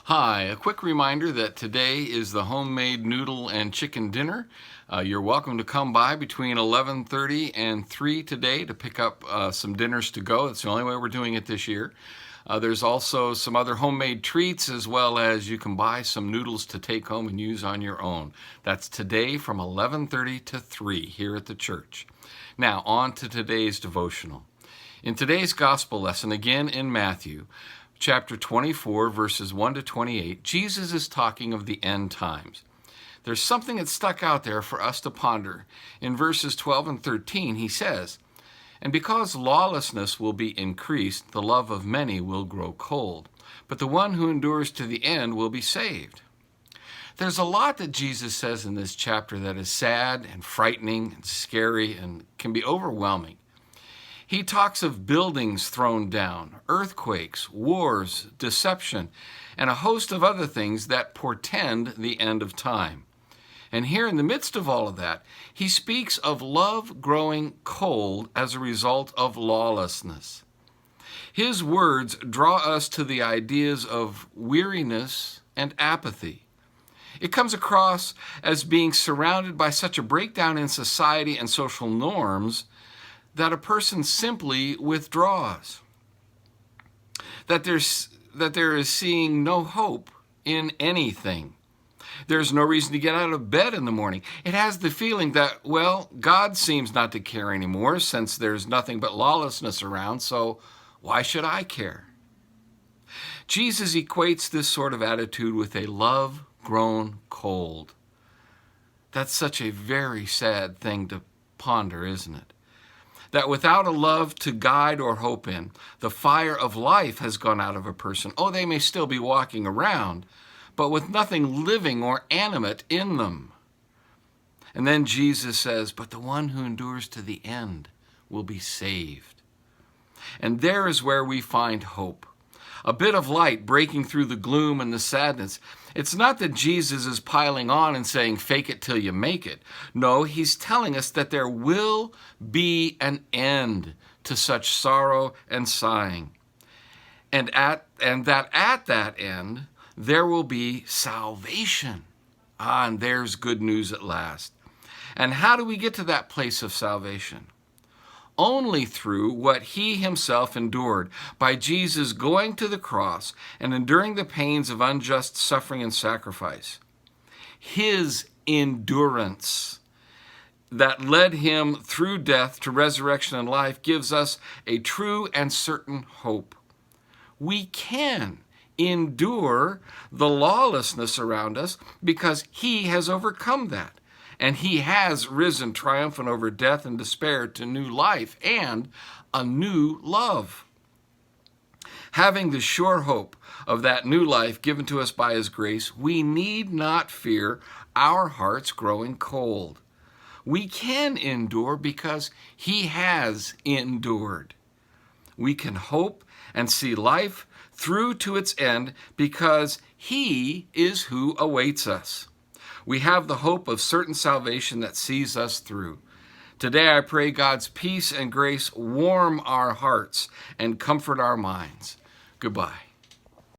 Hi, a quick reminder that today is the homemade noodle and chicken dinner. You're welcome to come by between 11:30 and 3 today to pick up some dinners to go. It's the only way we're doing it this year. There's also some other homemade treats, as well as you can buy some noodles to take home and use on your own. That's today from 11:30 to 3 here at the church. Now, on to today's devotional. In today's gospel lesson, again in Matthew, chapter 24, verses 1 to 28, Jesus is talking of the end times. There's something that stuck out there for us to ponder. In verses 12 and 13, he says, "And because lawlessness will be increased, the love of many will grow cold. But the one who endures to the end will be saved." There's a lot that Jesus says in this chapter that is sad and frightening and scary and can be overwhelming. He talks of buildings thrown down, earthquakes, wars, deception, and a host of other things that portend the end of time. And here in the midst of all of that, he speaks of love growing cold as a result of lawlessness. His words draw us to the ideas of weariness and apathy. It comes across as being surrounded by such a breakdown in society and social norms that a person simply withdraws, that there is seeing no hope in anything. There's no reason to get out of bed in the morning. It has the feeling that, well, God seems not to care anymore since there's nothing but lawlessness around, so why should I care? Jesus equates this sort of attitude with a love grown cold. That's such a very sad thing to ponder, isn't it? That without a love to guide or hope in, the fire of life has gone out of a person. Oh, they may still be walking around, but with nothing living or animate in them. And then Jesus says, "But the one who endures to the end will be saved." And there is where we find hope. A bit of light breaking through the gloom and the sadness. It's not that Jesus is piling on and saying, fake it till you make it. No, he's telling us that there will be an end to such sorrow and sighing. And that at that end, there will be salvation. And there's good news at last. And how do we get to that place of salvation? Only through what he himself endured, by Jesus going to the cross and enduring the pains of unjust suffering and sacrifice. His endurance that led him through death to resurrection and life gives us a true and certain hope. We can endure the lawlessness around us because he has overcome that. And he has risen triumphant over death and despair to new life and a new love. Having the sure hope of that new life given to us by his grace, we need not fear our hearts growing cold. We can endure because he has endured. We can hope and see life through to its end because he is who awaits us. We have the hope of certain salvation that sees us through. Today I pray God's peace and grace warm our hearts and comfort our minds. Goodbye.